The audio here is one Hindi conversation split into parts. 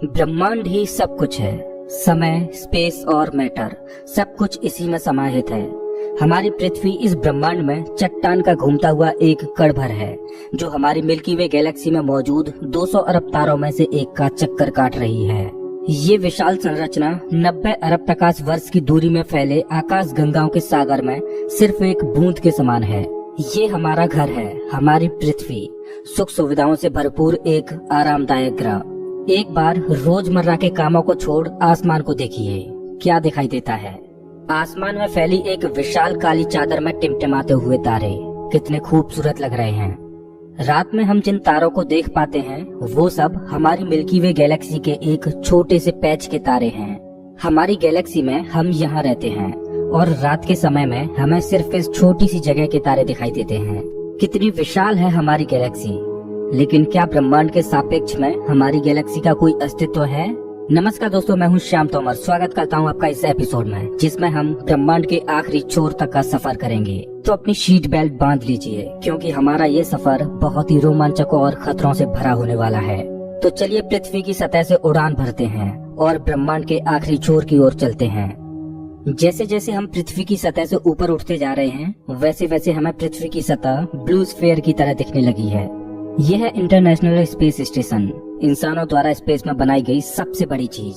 ब्रह्मांड ही सब कुछ है। समय, स्पेस और मैटर सब कुछ इसी में समाहित है। हमारी पृथ्वी इस ब्रह्मांड में चट्टान का घूमता हुआ एक कण भर है, जो हमारी मिल्की वे गैलेक्सी में मौजूद 200 अरब तारों में से एक का चक्कर काट रही है। ये विशाल संरचना 90 अरब प्रकाश वर्ष की दूरी में फैले आकाश गंगाओं के सागर में सिर्फ एक बूंद के समान है। ये हमारा घर है, हमारी पृथ्वी, सुख सुविधाओं से भरपूर एक आरामदायक ग्रह। एक बार रोजमर्रा के कामों को छोड़ आसमान को देखिए, क्या दिखाई देता है। आसमान में फैली एक विशाल काली चादर में टिमटिमाते हुए तारे कितने खूबसूरत लग रहे हैं। रात में हम जिन तारों को देख पाते हैं वो सब हमारी मिल्की वे गैलेक्सी के एक छोटे से पैच के तारे हैं। हमारी गैलेक्सी में हम यहाँ रहते हैं और रात के समय में हमें सिर्फ इस छोटी सी जगह के तारे दिखाई देते हैं। कितनी विशाल है हमारी गैलेक्सी, लेकिन क्या ब्रह्मांड के सापेक्ष में हमारी गैलेक्सी का कोई अस्तित्व है? नमस्कार दोस्तों, मैं हूं श्याम तोमर। स्वागत करता हूं आपका इस एपिसोड में, जिसमें हम ब्रह्मांड के आखिरी छोर तक का सफर करेंगे। तो अपनी सीट बेल्ट बांध लीजिए, क्योंकि हमारा ये सफर बहुत ही रोमांचक और खतरों से भरा होने वाला है। तो चलिए पृथ्वी की सतह से उड़ान भरते हैं और ब्रह्मांड के आखिरी छोर की ओर चलते हैं। जैसे जैसे हम पृथ्वी की सतह से ऊपर उठते जा रहे हैं, वैसे वैसे हमें पृथ्वी की सतह ब्लू स्फीयर की तरह दिखने लगी है। यह है इंटरनेशनल स्पेस स्टेशन, इंसानों द्वारा स्पेस में बनाई गई सबसे बड़ी चीज।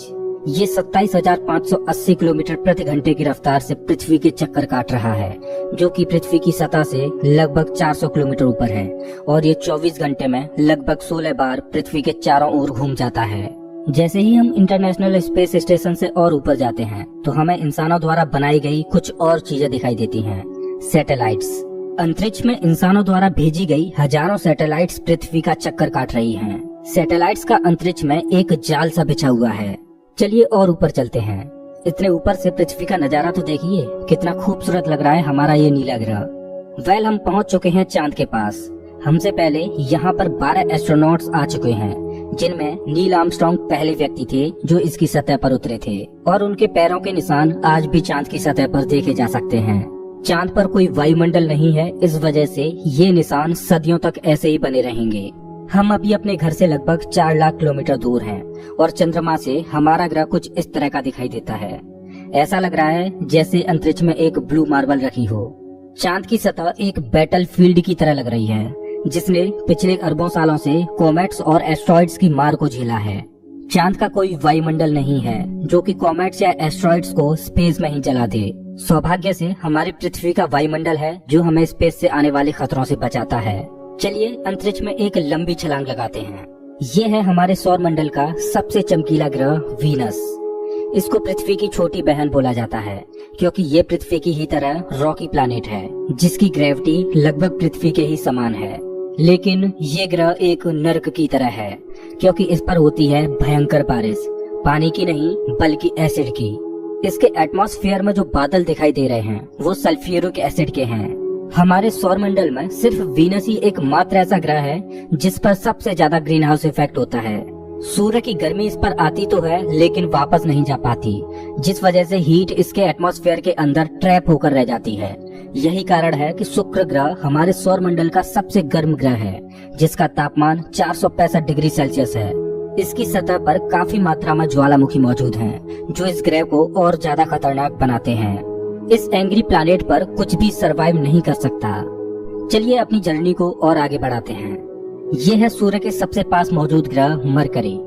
ये 27,580 किलोमीटर प्रति घंटे की रफ्तार से पृथ्वी के चक्कर काट रहा है, जो कि पृथ्वी की सतह से लगभग 400 किलोमीटर ऊपर है। और ये 24 घंटे में लगभग 16 बार पृथ्वी के चारों ओर घूम जाता है। जैसे ही हम इंटरनेशनल स्पेस स्टेशन से और ऊपर जाते हैं, तो हमें इंसानों द्वारा बनाई गई कुछ और चीजें दिखाई देती हैं। सैटेलाइट्स। अंतरिक्ष में इंसानों द्वारा भेजी गई हजारों सैटेलाइट्स पृथ्वी का चक्कर काट रही हैं। सैटेलाइट्स का अंतरिक्ष में एक जाल सा बिछा हुआ है। चलिए और ऊपर चलते हैं। इतने ऊपर से पृथ्वी का नजारा तो देखिए, कितना खूबसूरत लग रहा है हमारा ये नीला ग्रह। हम पहुंच चुके हैं चांद के पास। हमसे पहले यहाँ पर 12 एस्ट्रोनॉट्स आ चुके हैं, जिनमें नील आर्मस्ट्रांग पहले व्यक्ति थे जो इसकी सतह पर उतरे थे, और उनके पैरों के निशान आज भी चांद की सतह पर देखे जा सकते हैं। चांद पर कोई वायुमंडल नहीं है, इस वजह से ये निशान सदियों तक ऐसे ही बने रहेंगे। हम अभी अपने घर से लगभग 4 लाख किलोमीटर दूर हैं और चंद्रमा से हमारा ग्रह कुछ इस तरह का दिखाई देता है। ऐसा लग रहा है जैसे अंतरिक्ष में एक ब्लू मार्बल रखी हो। चांद की सतह एक बैटल फील्ड की तरह लग रही है, जिसने पिछले अरबों सालों से कॉमेट्स और एस्ट्रॉइड्स की मार को झेला है। चांद का कोई वायुमंडल नहीं है जो कि कॉमेट्स या एस्ट्रॉइड्स को स्पेस में ही जला दे। सौभाग्य से हमारी पृथ्वी का वायुमंडल है जो हमें स्पेस से आने वाले खतरों से बचाता है। चलिए अंतरिक्ष में एक लंबी छलांग लगाते हैं। ये है हमारे सौर मंडल का सबसे चमकीला ग्रह वीनस। इसको पृथ्वी की छोटी बहन बोला जाता है, क्योंकि ये पृथ्वी की ही तरह रॉकी प्लैनेट है, जिसकी ग्रेविटी लगभग पृथ्वी के ही समान है। लेकिन ये ग्रह एक नर्क की तरह है, क्योंकि इस पर होती है भयंकर बारिश, पानी की नहीं बल्कि एसिड की। इसके एटमॉस्फेयर में जो बादल दिखाई दे रहे हैं वो सल्फ्यूरिक एसिड के हैं। हमारे सौर मंडल में सिर्फ वीनस ही एकमात्र ऐसा ग्रह है जिस पर सबसे ज्यादा ग्रीन हाउस इफेक्ट होता है। सूर्य की गर्मी इस पर आती तो है, लेकिन वापस नहीं जा पाती, जिस वजह से हीट इसके एटमॉस्फेयर के अंदर ट्रैप होकर रह जाती है। यही कारण है कि शुक्र ग्रह हमारे सौर मंडल का सबसे गर्म ग्रह है, जिसका तापमान 465 डिग्री सेल्सियस है। इसकी सतह पर काफी मात्रा में ज्वालामुखी मौजूद हैं, जो इस ग्रह को और ज्यादा खतरनाक बनाते हैं। इस एंग्री प्लैनेट पर कुछ भी सरवाइव नहीं कर सकता। चलिए अपनी जर्नी को और आगे बढ़ाते हैं। ये है सूर्य के सबसे पास मौजूद ग्रह मरकरी।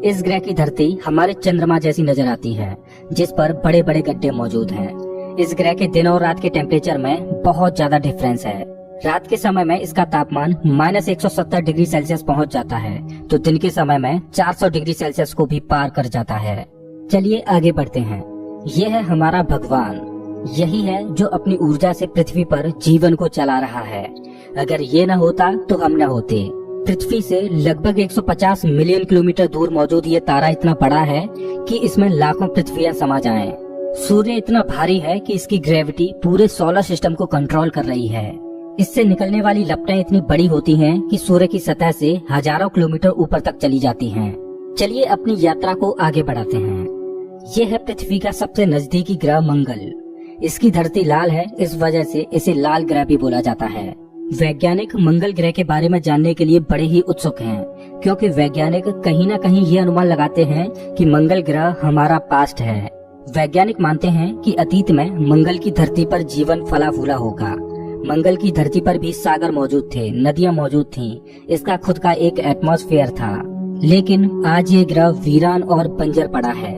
इस ग्रह की धरती हमारे चंद्रमा जैसी नजर आती है, जिस पर बड़े बड़े गड्ढे मौजूद हैं। इस ग्रह के दिन और रात के टेम्परेचर में बहुत ज्यादा डिफरेंस है। रात के समय में इसका तापमान -170 डिग्री सेल्सियस पहुंच जाता है, तो दिन के समय में 400 डिग्री सेल्सियस को भी पार कर जाता है। चलिए आगे बढ़ते हैं। ये है हमारा भगवान। यही है जो अपनी ऊर्जा से पृथ्वी पर जीवन को चला रहा है। अगर ये न होता तो हम न होते। पृथ्वी से लगभग 150 मिलियन किलोमीटर दूर मौजूद ये तारा इतना बड़ा है कि इसमें लाखों पृथ्वियां समा जाएं। सूर्य इतना भारी है कि इसकी ग्रेविटी पूरे सोलर सिस्टम को कंट्रोल कर रही है। इससे निकलने वाली लपटें इतनी बड़ी होती हैं कि सूर्य की सतह से हजारों किलोमीटर ऊपर तक चली जाती हैं। चलिए अपनी यात्रा को आगे बढ़ाते हैं। ये है पृथ्वी का सबसे नजदीकी ग्रह मंगल। इसकी धरती लाल है, इस वजह से इसे लाल ग्रह भी बोला जाता है। वैज्ञानिक मंगल ग्रह के बारे में जानने के लिए बड़े ही उत्सुक हैं, क्योंकि वैज्ञानिक कहीं न कहीं ये अनुमान लगाते हैं कि मंगल ग्रह हमारा पास्ट है। वैज्ञानिक मानते हैं कि अतीत में मंगल की धरती पर जीवन फला फूला होगा। मंगल की धरती पर भी सागर मौजूद थे, नदियां मौजूद थीं, इसका खुद का एक एटमॉस्फेयर था। लेकिन आज ये ग्रह वीरान और बंजर पड़ा है।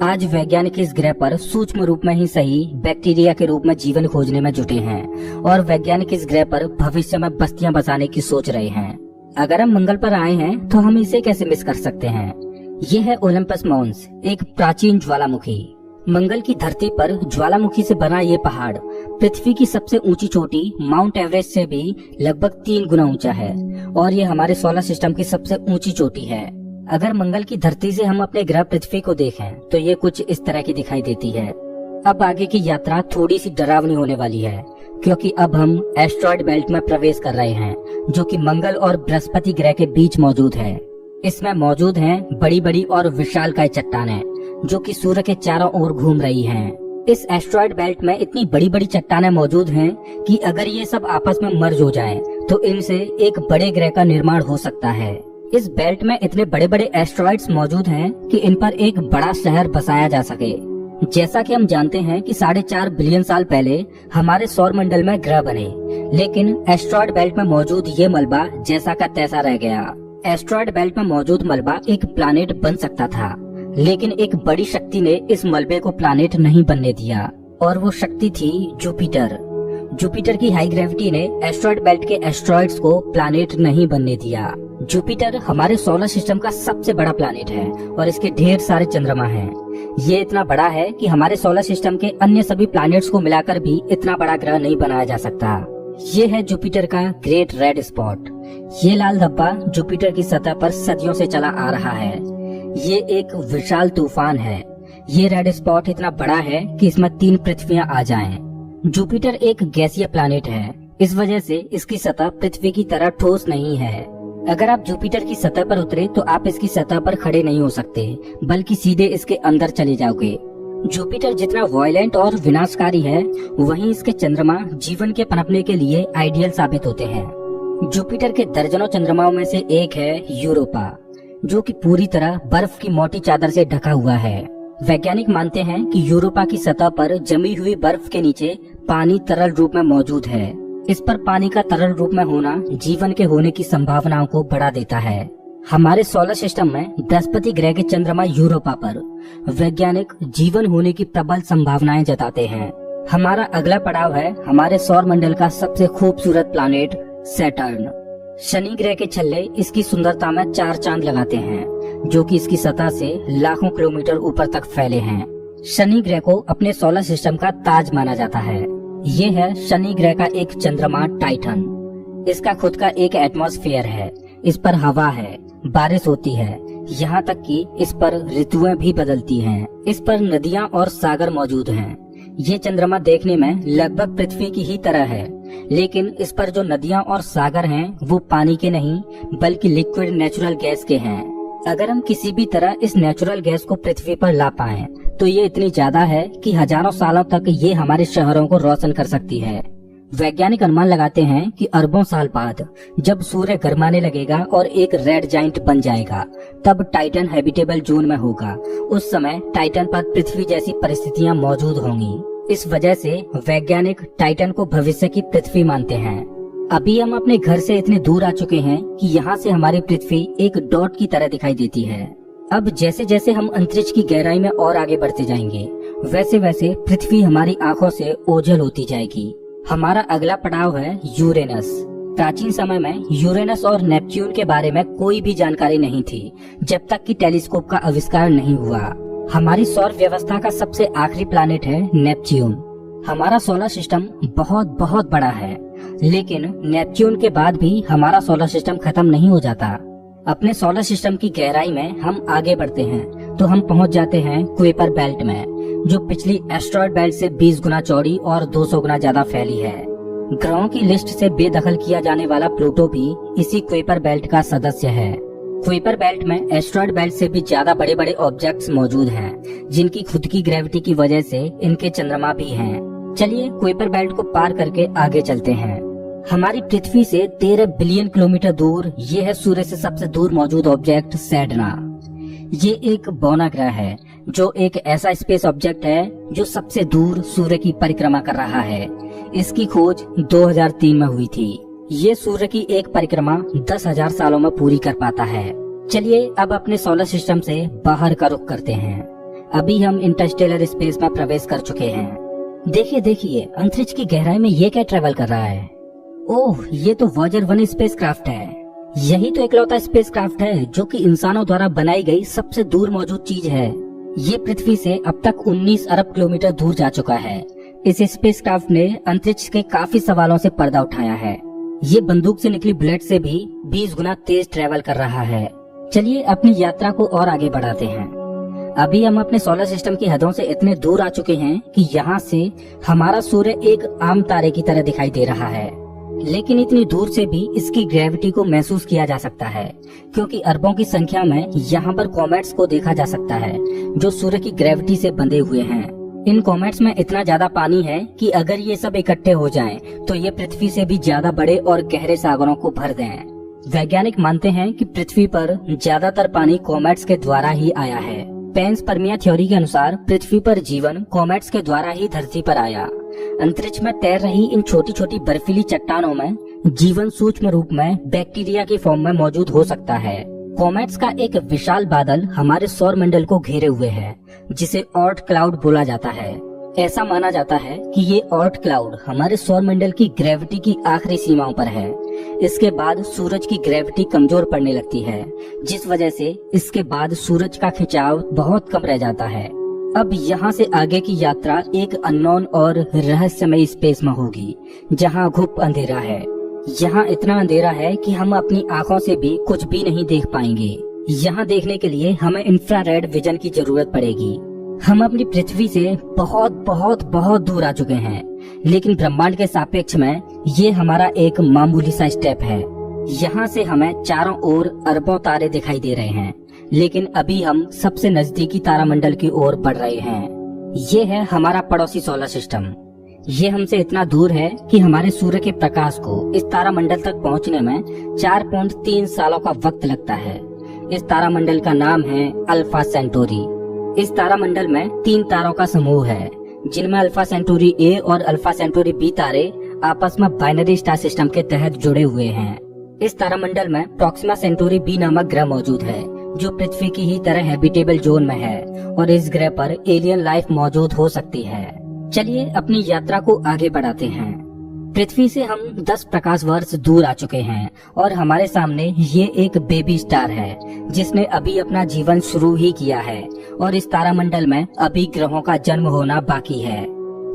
आज वैज्ञानिक इस ग्रह पर सूक्ष्म रूप में ही सही बैक्टीरिया के रूप में जीवन खोजने में जुटे हैं और वैज्ञानिक इस ग्रह पर भविष्य में बस्तियां बसाने की सोच रहे हैं। अगर हम मंगल पर आए हैं तो हम इसे कैसे मिस कर सकते हैं। ये है ओलंपस मॉन्स, एक प्राचीन ज्वालामुखी। मंगल की धरती पर ज्वालामुखी से बना ये पहाड़ पृथ्वी की सबसे ऊंची चोटी माउंट एवरेस्ट से भी लगभग 3 गुना ऊंचा है और ये हमारे सोलर सिस्टम की सबसे ऊंची चोटी है। अगर मंगल की धरती से हम अपने ग्रह पृथ्वी को देखें तो ये कुछ इस तरह की दिखाई देती है। अब आगे की यात्रा थोड़ी सी डरावनी होने वाली है, क्योंकि अब हम एस्ट्रॉयड बेल्ट में प्रवेश कर रहे हैं, जो कि मंगल और बृहस्पति ग्रह के बीच मौजूद है। इसमें मौजूद हैं बड़ी बड़ी और विशालकाय चट्टानें, जो कि सूर्य के चारों ओर घूम रही हैं। इस एस्ट्रॉयड बेल्ट में इतनी बड़ी बड़ी चट्टानें मौजूद हैं कि अगर ये सब आपस में मर्ज हो जाएं, तो इनसे एक बड़े ग्रह का निर्माण हो सकता है। इस बेल्ट में इतने बड़े बड़े एस्ट्रॉइड्स मौजूद हैं कि इन पर एक बड़ा शहर बसाया जा सके। जैसा कि हम जानते हैं कि 4.5 बिलियन साल पहले हमारे सौर मंडल में ग्रह बने, लेकिन एस्ट्रॉयड बेल्ट में मौजूद ये मलबा जैसा का तैसा रह गया। एस्ट्रॉयड बेल्ट में मौजूद मलबा एक प्लैनेट बन सकता था, लेकिन एक बड़ी शक्ति ने इस मलबे को प्लैनेट नहीं बनने दिया और वो शक्ति थी जुपिटर। जुपिटर की हाई ग्रेविटी ने एस्ट्रॉयड बेल्ट के एस्ट्रॉइड्स को प्लैनेट नहीं बनने दिया। जुपिटर हमारे सोलर सिस्टम का सबसे बड़ा प्लैनेट है और इसके ढेर सारे चंद्रमा हैं। ये इतना बड़ा है कि हमारे सोलर सिस्टम के अन्य सभी प्लैनेट्स को मिलाकर भी इतना बड़ा ग्रह नहीं बनाया जा सकता। ये है जुपिटर का ग्रेट रेड स्पॉट। ये लाल धब्बा जुपिटर की सतह पर सदियों से चला आ रहा है। ये एक विशाल तूफान है। ये रेड स्पॉट इतना बड़ा है कि इसमें 3 पृथ्वियां आ जाएं। जुपिटर एक गैसीय प्लैनेट है, इस वजह से इसकी सतह पृथ्वी की तरह ठोस नहीं है। अगर आप जुपिटर की सतह पर उतरे तो आप इसकी सतह पर खड़े नहीं हो सकते, बल्कि सीधे इसके अंदर चले जाओगे। जुपिटर जितना वायलेंट और विनाशकारी है, वहीं इसके चंद्रमा जीवन के पनपने के लिए आइडियल साबित होते हैं। जुपिटर के दर्जनों चंद्रमाओं में से एक है यूरोपा, जो कि पूरी तरह बर्फ की मोटी चादर से ढका हुआ है। वैज्ञानिक मानते हैं कि यूरोपा की सतह पर जमी हुई बर्फ के नीचे पानी तरल रूप में मौजूद है। इस पर पानी का तरल रूप में होना जीवन के होने की संभावनाओं को बढ़ा देता है। हमारे सोलर सिस्टम में बृहस्पति ग्रह के चंद्रमा यूरोपा पर वैज्ञानिक जीवन होने की प्रबल संभावनाएं जताते हैं। हमारा अगला पड़ाव है हमारे सौर मंडल का सबसे खूबसूरत प्लैनेट सैटर्न। शनि ग्रह के छल्ले इसकी सुंदरता में 4 चांद लगाते हैं, जो कि इसकी सतह से लाखों किलोमीटर ऊपर तक फैले हैं। शनि ग्रह को अपने सोलर सिस्टम का ताज माना जाता है। ये है शनि ग्रह का एक चंद्रमा टाइटन। इसका खुद का एक एटमॉस्फेयर है, इस पर हवा है, बारिश होती है, यहाँ तक कि इस पर ऋतुएं भी बदलती हैं। इस पर नदियाँ और सागर मौजूद हैं। ये चंद्रमा देखने में लगभग पृथ्वी की ही तरह है, लेकिन इस पर जो नदियाँ और सागर हैं वो पानी के नहीं बल्कि लिक्विड नेचुरल गैस के हैं। अगर हम किसी भी तरह इस नेचुरल गैस को पृथ्वी पर ला पाएं, तो ये इतनी ज्यादा है कि हजारों सालों तक ये हमारे शहरों को रोशन कर सकती है। वैज्ञानिक अनुमान लगाते हैं कि अरबों साल बाद जब सूर्य गर्माने लगेगा और एक रेड जाइंट बन जाएगा, तब टाइटन हैबिटेबल जोन में होगा। उस समय टाइटन पर पृथ्वी जैसी परिस्थितियां मौजूद होंगी। इस वजह से वैज्ञानिक टाइटन को भविष्य की पृथ्वी मानते हैं। अभी हम अपने घर से इतने दूर आ चुके हैं कि यहाँ से हमारी पृथ्वी एक डॉट की तरह दिखाई देती है। अब जैसे जैसे हम अंतरिक्ष की गहराई में और आगे बढ़ते जाएंगे, वैसे वैसे पृथ्वी हमारी आंखों से ओझल होती जाएगी। हमारा अगला पड़ाव है यूरेनस। प्राचीन समय में यूरेनस और नेपच्यून के बारे में कोई भी जानकारी नहीं थी, जब तक कि टेलीस्कोप का आविष्कार नहीं हुआ। हमारी सौर व्यवस्था का सबसे आखिरी प्लैनेट है नेपच्यून। हमारा सोलर सिस्टम बहुत बहुत बड़ा है, लेकिन नेपच्यून के बाद भी हमारा सोलर सिस्टम खत्म नहीं हो जाता। अपने सोलर सिस्टम की गहराई में हम आगे बढ़ते हैं तो हम पहुंच जाते हैं कुइपर बेल्ट में, जो पिछली एस्ट्रॉयड बेल्ट से 20 गुना चौड़ी और 200 गुना ज्यादा फैली है। ग्रहों की लिस्ट से बेदखल किया जाने वाला प्लूटो भी इसी कुइपर बेल्ट का सदस्य है। कुइपर बेल्ट में एस्ट्रॉयड बेल्ट से भी ज्यादा बड़े बड़े ऑब्जेक्ट्स मौजूद हैं, जिनकी खुद की ग्रेविटी की वजह से इनके चंद्रमा भी हैं। चलिए कुइपर बेल्ट को पार करके आगे चलते हैं। हमारी पृथ्वी से 13 बिलियन किलोमीटर दूर ये है सूर्य से सबसे दूर मौजूद ऑब्जेक्ट सेडना। ये एक बौना ग्रह है जो एक ऐसा स्पेस ऑब्जेक्ट है जो सबसे दूर सूर्य की परिक्रमा कर रहा है। इसकी खोज 2003 में हुई थी। ये सूर्य की एक परिक्रमा 10,000 सालों में पूरी कर पाता है। चलिए अब अपने सोलर सिस्टम से बाहर का रुख करते हैं। अभी हम इंटरस्टेलर स्पेस में प्रवेश कर चुके हैं। देखिए देखिए, अंतरिक्ष की गहराई में ये क्या ट्रेवल कर रहा है। ओह, ये तो वॉयेजर 1 स्पेसक्राफ्ट है। यही तो इकलौता स्पेसक्राफ्ट है जो कि इंसानों द्वारा बनाई गई सबसे दूर मौजूद चीज है। ये पृथ्वी से अब तक 19 अरब किलोमीटर दूर जा चुका है। इस स्पेसक्राफ्ट ने अंतरिक्ष के काफी सवालों से पर्दा उठाया है। ये बंदूक से निकली बुलेट से भी 20 गुना तेज ट्रेवल कर रहा है। चलिए अपनी यात्रा को और आगे बढ़ाते हैं। अभी हम अपने सोलर सिस्टम की हदों से इतने दूर आ चुके हैं कि यहाँ से हमारा सूर्य एक आम तारे की तरह दिखाई दे रहा है, लेकिन इतनी दूर से भी इसकी ग्रेविटी को महसूस किया जा सकता है, क्योंकि अरबों की संख्या में यहाँ पर कॉमेट्स को देखा जा सकता है जो सूर्य की ग्रेविटी से बंधे हुए हैं। इन कॉमेट्स में इतना ज्यादा पानी है कि अगर ये सब इकट्ठे हो जाएं, तो ये पृथ्वी से भी ज्यादा बड़े और गहरे सागरों को भर दें। वैज्ञानिक मानते हैं कि पृथ्वी पर ज्यादातर पानी कॉमेट्स के द्वारा ही आया है। पेंसपर्मिया थ्योरी के अनुसार पृथ्वी पर जीवन कॉमेट्स के द्वारा ही धरती पर आया। अंतरिक्ष में तैर रही इन छोटी छोटी बर्फीली चट्टानों में जीवन सूक्ष्म रूप में बैक्टीरिया के फॉर्म में मौजूद हो सकता है। कॉमेट्स का एक विशाल बादल हमारे सौर मंडल को घेरे हुए है, जिसे ऑर्ट क्लाउड बोला जाता है। ऐसा माना जाता है कि ये ऑर्ट क्लाउड हमारे सौर मंडल की ग्रेविटी की आखिरी सीमाओं पर है। इसके बाद सूरज की ग्रेविटी कमजोर पड़ने लगती है, जिस वजह से इसके बाद सूरज का खिंचाव बहुत कम रह जाता है। अब यहाँ से आगे की यात्रा एक अननोन और रहस्यमय स्पेस में होगी, जहाँ घुप अंधेरा है। यहाँ इतना अंधेरा है कि हम अपनी आँखों से भी कुछ भी नहीं देख पाएंगे। यहाँ देखने के लिए हमें इंफ्रारेड विजन की जरूरत पड़ेगी। हम अपनी पृथ्वी से बहुत बहुत बहुत दूर आ चुके हैं, लेकिन ब्रह्मांड के सापेक्ष में ये हमारा एक मामूली सा स्टेप है। यहाँ से हमें चारों ओर अरबों तारे दिखाई दे रहे हैं, लेकिन अभी हम सबसे नजदीकी तारामंडल की ओर बढ़ रहे हैं। ये है हमारा पड़ोसी सोलर सिस्टम। ये हमसे इतना दूर है कि हमारे सूर्य के प्रकाश को इस तारामंडल तक पहुँचने में 4.3 सालों का वक्त लगता है। इस तारामंडल का नाम है अल्फा सेंटोरी। इस तारामंडल में 3 तारों का समूह है, जिनमें अल्फा सेंटोरी ए और अल्फा सेंटोरी बी तारे आपस में बाइनरी स्टार सिस्टम के तहत जुड़े हुए हैं। इस तारामंडल में प्रोक्सिमा सेंटोरी बी नामक ग्रह मौजूद है, जो पृथ्वी की ही तरह हैबिटेबल जोन में है और इस ग्रह पर एलियन लाइफ मौजूद हो सकती है। चलिए अपनी यात्रा को आगे बढ़ाते हैं। पृथ्वी से हम 10 प्रकाश वर्ष दूर आ चुके हैं और हमारे सामने ये एक बेबी स्टार है, जिसने अभी अपना जीवन शुरू ही किया है और इस तारामंडल में अभी ग्रहों का जन्म होना बाकी है।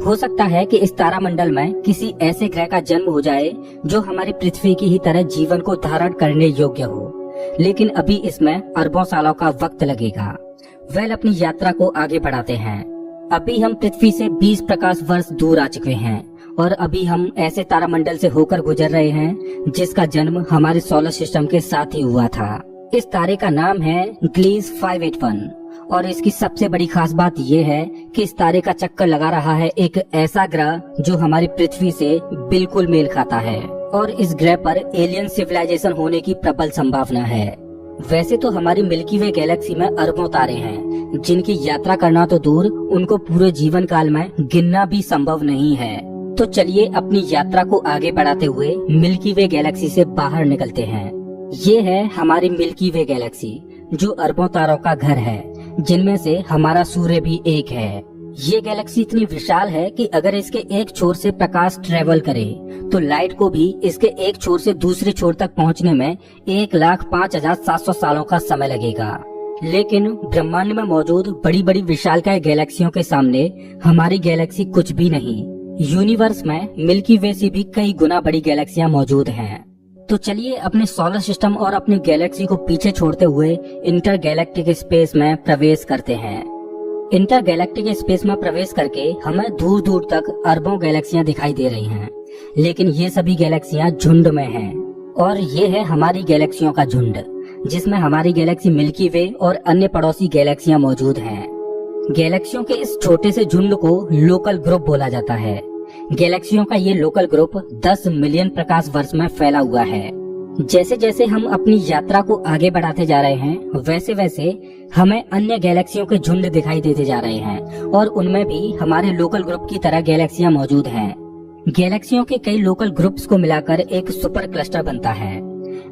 हो सकता है कि इस तारामंडल में किसी ऐसे ग्रह का जन्म हो जाए जो हमारी पृथ्वी की ही तरह जीवन को धारण करने योग्य हो, लेकिन अभी इसमें अरबों सालों का वक्त लगेगा। वेल, अपनी यात्रा को आगे बढ़ाते हैं। अभी हम पृथ्वी से 20 प्रकाश वर्ष दूर आ चुके हैं और अभी हम ऐसे तारामंडल से होकर गुजर रहे हैं जिसका जन्म हमारे सोलर सिस्टम के साथ ही हुआ था। इस तारे का नाम है ग्लीस 581 और इसकी सबसे बड़ी खास बात यह है कि इस तारे का चक्कर लगा रहा है एक ऐसा ग्रह जो हमारी पृथ्वी से बिल्कुल मेल खाता है और इस ग्रह पर एलियन सिविलाइजेशन होने की प्रबल संभावना है। वैसे तो हमारी मिल्की वे गैलेक्सी में अरबों तारे हैं, जिनकी यात्रा करना तो दूर, उनको पूरे जीवन काल में गिनना भी संभव नहीं है। तो चलिए अपनी यात्रा को आगे बढ़ाते हुए मिल्की वे गैलेक्सी से बाहर निकलते हैं। ये है हमारी मिल्की वे गैलेक्सी, जो अरबों तारों का घर है, जिनमें से हमारा सूर्य भी एक है। ये गैलेक्सी इतनी विशाल है कि अगर इसके एक छोर से प्रकाश ट्रेवल करे तो लाइट को भी इसके एक छोर से दूसरे छोर तक पहुंचने में 1,05,700 सालों का समय लगेगा। लेकिन ब्रह्मांड में मौजूद बड़ी बड़ी विशालकाय गैलेक्सियों के सामने हमारी गैलेक्सी कुछ भी नहीं। यूनिवर्स में मिल्की वे से भी कई गुना बड़ी गैलेक्सियां मौजूद हैं। तो चलिए अपने सोलर सिस्टम और अपनी गैलेक्सी को पीछे छोड़ते हुए इंटर गैलेक्टिक स्पेस में प्रवेश करते हैं। इंटर गैलेक्टिक स्पेस में प्रवेश करके हमें दूर दूर तक अरबों गैलेक्सियां दिखाई दे रही हैं, लेकिन ये सभी गैलेक्सियां झुंड में हैं और ये है हमारी गैलेक्सियों का झुंड, जिसमें हमारी गैलेक्सी मिल्की वे और अन्य पड़ोसी गैलेक्सियां मौजूद हैं। गैलेक्सियों के इस छोटे से झुंड को लोकल ग्रुप बोला जाता है। गैलेक्सियों का ये लोकल ग्रुप 10 मिलियन प्रकाश वर्ष में फैला हुआ है। जैसे जैसे हम अपनी यात्रा को आगे बढ़ाते जा रहे हैं, वैसे वैसे हमें अन्य गैलेक्सियों के झुंड दिखाई देते जा रहे हैं और उनमें भी हमारे लोकल ग्रुप की तरह गैलेक्सियां मौजूद हैं। गैलेक्सियों के कई लोकल ग्रुप्स को मिलाकर एक सुपर क्लस्टर बनता है।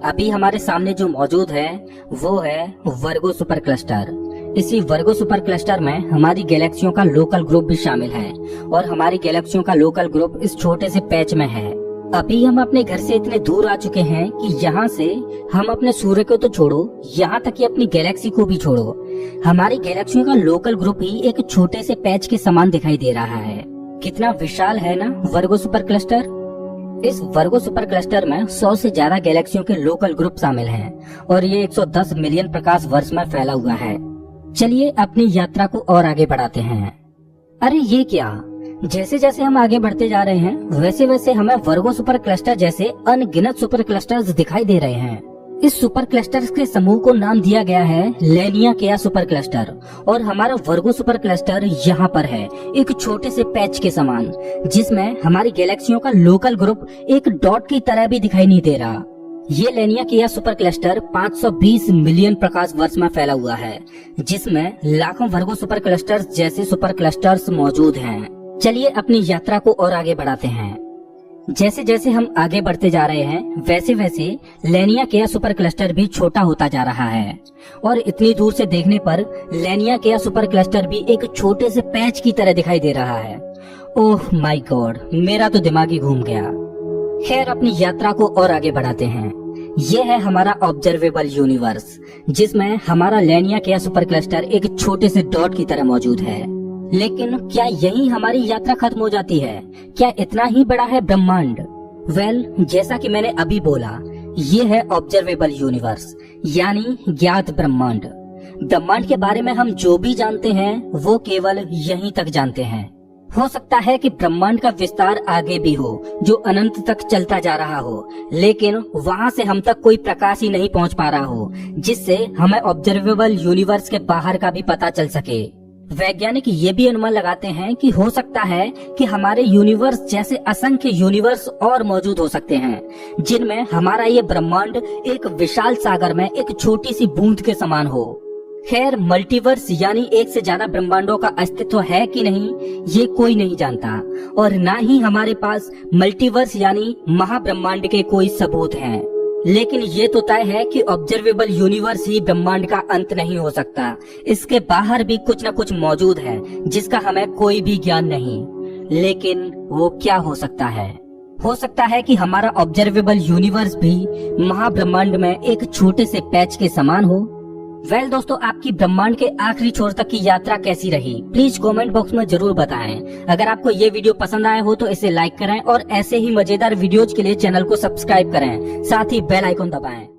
अभी हमारे सामने जो मौजूद है वो है वर्गो सुपर क्लस्टर। इसी वर्गो सुपर क्लस्टर में हमारी गैलेक्सियों का लोकल ग्रुप भी शामिल है और हमारी गैलेक्सियों का लोकल ग्रुप इस छोटे से पैच में है। अभी हम अपने घर से इतने दूर आ चुके हैं कि यहाँ से हम अपने सूर्य को तो छोड़ो, यहाँ तक कि अपनी गैलेक्सी को भी छोड़ो, हमारी गैलेक्सियों का लोकल ग्रुप ही एक छोटे से पैच के समान दिखाई दे रहा है। कितना विशाल है ना वर्गो सुपर क्लस्टर। इस वर्गो सुपर क्लस्टर में 100 से ज्यादा गैलेक्सियों के लोकल ग्रुप शामिल हैं और ये 110 मिलियन प्रकाश वर्ष में फैला हुआ है। चलिए अपनी यात्रा को और आगे बढ़ाते हैं। अरे ये क्या, जैसे जैसे हम आगे बढ़ते जा रहे हैं वैसे वैसे हमें वर्गो सुपर क्लस्टर जैसे अनगिनत सुपर क्लस्टर्स दिखाई दे रहे हैं। इस सुपर क्लस्टर्स के समूह को नाम दिया गया है लेनिया केया सुपर क्लस्टर और हमारा वर्गो सुपर क्लस्टर यहाँ पर है, एक छोटे से पैच के समान, जिसमें हमारी गैलेक्सियों का लोकल ग्रुप एक डॉट की तरह भी दिखाई नहीं दे रहा। ये लेनिया केया सुपर क्लस्टर 520 मिलियन प्रकाश वर्ष में फैला हुआ है, जिसमें लाखों वर्गो सुपर क्लस्टर्स जैसे सुपर क्लस्टर्स मौजूद हैं। चलिए अपनी यात्रा को और आगे बढ़ाते हैं। जैसे जैसे हम आगे बढ़ते जा रहे हैं वैसे वैसे लेनिया केया सुपर क्लस्टर भी छोटा होता जा रहा है और इतनी दूर से देखने पर लेनिया केया सुपर क्लस्टर भी एक छोटे से पैच की तरह दिखाई दे रहा है। ओह माय गॉड, मेरा तो दिमाग ही घूम गया। खैर अपनी यात्रा को और आगे बढ़ाते हैं। ये है हमारा ऑब्जर्वेबल यूनिवर्स, जिसमें हमारा लेनिया केया सुपर क्लस्टर एक छोटे से डॉट की तरह मौजूद है। लेकिन क्या यही हमारी यात्रा खत्म हो जाती है? क्या इतना ही बड़ा है ब्रह्मांड? जैसा कि मैंने अभी बोला, ये है ऑब्जर्वेबल यूनिवर्स यानी ज्ञात ब्रह्मांड। ब्रह्मांड के बारे में हम जो भी जानते हैं वो केवल यहीं तक जानते हैं। हो सकता है कि ब्रह्मांड का विस्तार आगे भी हो जो अनंत तक चलता जा रहा हो, लेकिन वहाँ से हम तक कोई प्रकाश ही नहीं पहुँच पा रहा हो जिससे हमें ऑब्जर्वेबल यूनिवर्स के बाहर का भी पता चल सके। वैज्ञानिक ये भी अनुमान लगाते हैं कि हो सकता है कि हमारे यूनिवर्स जैसे असंख्य यूनिवर्स और मौजूद हो सकते हैं जिनमें हमारा ये ब्रह्मांड एक विशाल सागर में एक छोटी सी बूंद के समान हो। खैर मल्टीवर्स यानी एक से ज्यादा ब्रह्मांडों का अस्तित्व है कि नहीं ये कोई नहीं जानता और ना ही हमारे पास मल्टीवर्स यानी महाब्रह्मांड के कोई सबूत हैं। लेकिन ये तो तय है कि ऑब्जर्वेबल यूनिवर्स ही ब्रह्मांड का अंत नहीं हो सकता, इसके बाहर भी कुछ न कुछ मौजूद है जिसका हमें कोई भी ज्ञान नहीं। लेकिन वो क्या हो सकता है? हो सकता है कि हमारा ऑब्जर्वेबल यूनिवर्स भी महाब्रह्मांड में एक छोटे से पैच के समान हो। दोस्तों, आपकी ब्रह्मांड के आखिरी छोर तक की यात्रा कैसी रही? प्लीज कमेंट बॉक्स में जरूर बताएं। अगर आपको ये वीडियो पसंद आया हो तो इसे लाइक करें और ऐसे ही मजेदार वीडियोज के लिए चैनल को सब्सक्राइब करें, साथ ही बेल आइकन दबाएं।